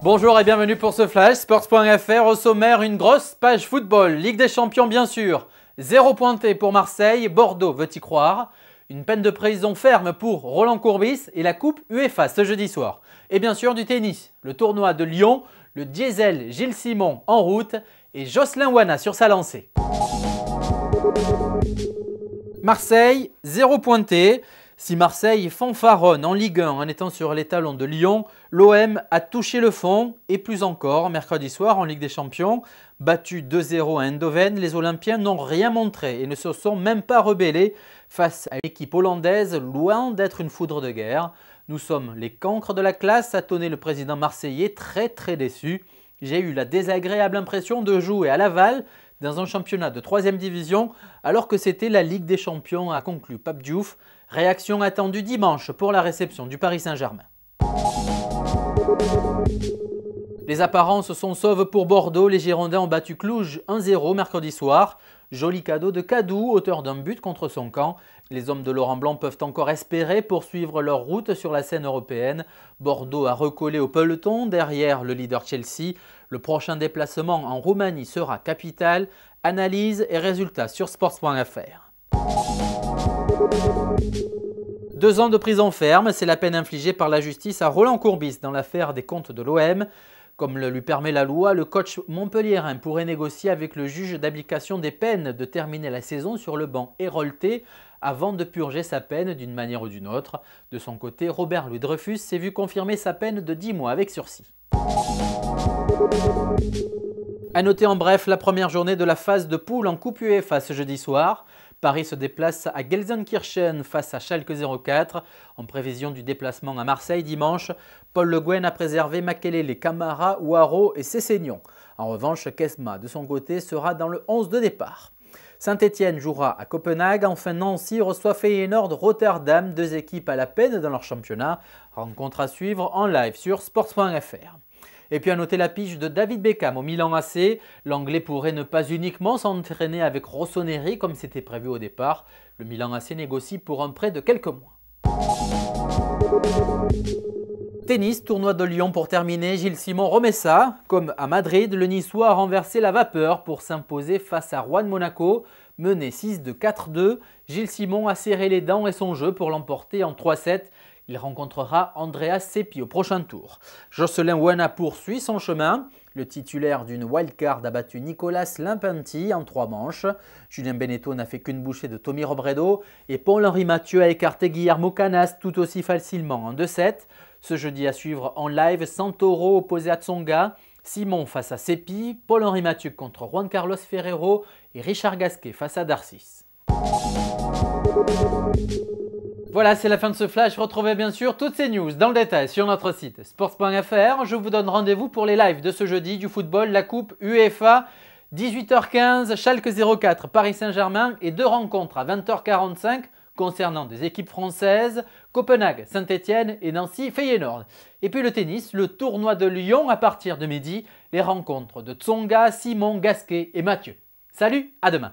Bonjour et bienvenue pour ce flash. Sports.fr au sommaire, une grosse page football. Ligue des champions bien sûr. 0 pointé pour Marseille, Bordeaux veut y croire. Une peine de prison ferme pour Roland Courbis et la coupe UEFA ce jeudi soir. Et bien sûr du tennis, le tournoi de Lyon, le diesel Gilles Simon en route et Jocelyn Wana sur sa lancée. Marseille, 0 pointé. Si Marseille fanfaronne en Ligue 1 en étant sur les talons de Lyon, l'OM a touché le fond et plus encore mercredi soir en Ligue des Champions. Battu 2-0 à Eindhoven, les Olympiens n'ont rien montré et ne se sont même pas rebellés face à l'équipe hollandaise, loin d'être une foudre de guerre. Nous sommes les cancres de la classe, a tonné le président marseillais très déçu. J'ai eu la désagréable impression de jouer à Laval dans un championnat de 3e division alors que c'était la Ligue des Champions, a conclu Pape Diouf. Réaction attendue dimanche pour la réception du Paris Saint-Germain. Les apparences sont sauves pour Bordeaux. Les Girondins ont battu Cluj 1-0 mercredi soir. Joli cadeau de Kadou, auteur d'un but contre son camp. Les hommes de Laurent Blanc peuvent encore espérer poursuivre leur route sur la scène européenne. Bordeaux a recollé au peloton derrière le leader Chelsea. Le prochain déplacement en Roumanie sera capital. Analyse et résultats sur sports.fr. 2 ans de prison ferme, c'est la peine infligée par la justice à Roland Courbis dans l'affaire des comptes de l'OM. Comme le lui permet la loi, le coach montpelliérain pourrait négocier avec le juge d'application des peines de terminer la saison sur le banc hérolté avant de purger sa peine d'une manière ou d'une autre. De son côté, Robert Louis Dreyfus s'est vu confirmer sa peine de 10 mois avec sursis. A noter en bref la première journée de la phase de poule en Coupe UEFA ce jeudi soir. Paris se déplace à Gelsenkirchen face à Schalke 04. En prévision du déplacement à Marseille dimanche, Paul Le Guen a préservé Makelele, Camara, Ouaro et Sessegnon. En revanche, Kesma, de son côté, sera dans le 11 de départ. Saint-Etienne jouera à Copenhague. Enfin, Nancy reçoit Feyenoord Rotterdam, 2 équipes à la peine dans leur championnat. Rencontre à suivre en live sur sports.fr. Et puis à noter la pige de David Beckham au Milan AC. L'Anglais pourrait ne pas uniquement s'entraîner avec Rossoneri comme c'était prévu au départ. Le Milan AC négocie pour un prêt de quelques mois. Tennis, tournoi de Lyon pour terminer. Gilles Simon remet ça. Comme à Madrid, le Niçois a renversé la vapeur pour s'imposer face à Juan Monaco. Mené 6-2, 4-2, Gilles Simon a serré les dents et son jeu pour l'emporter en 3-7. Il rencontrera Andreas Seppi au prochain tour. Jocelyn Wana poursuit son chemin. Le titulaire d'une wildcard a battu Nicolas Limpenti en 3 manches. Julien Beneteau n'a fait qu'une bouchée de Tommy Robredo. Et Paul-Henri Mathieu a écarté Guillermo Canas tout aussi facilement en 2-7. Ce jeudi à suivre en live, Santoro opposé à Tsonga. Simon face à Seppi. Paul-Henri Mathieu contre Juan Carlos Ferrero. Et Richard Gasquet face à Darcis. Voilà, c'est la fin de ce flash. Retrouvez bien sûr toutes ces news dans le détail sur notre site sports.fr. Je vous donne rendez-vous pour les lives de ce jeudi du football, la coupe UEFA. 18h15, Schalke 04, Paris Saint-Germain et 2 rencontres à 20h45 concernant des équipes françaises, Copenhague, Saint-Etienne et Nancy, Feyenoord. Et puis le tennis, le tournoi de Lyon à partir de midi, les rencontres de Tsonga, Simon, Gasquet et Mathieu. Salut, à demain.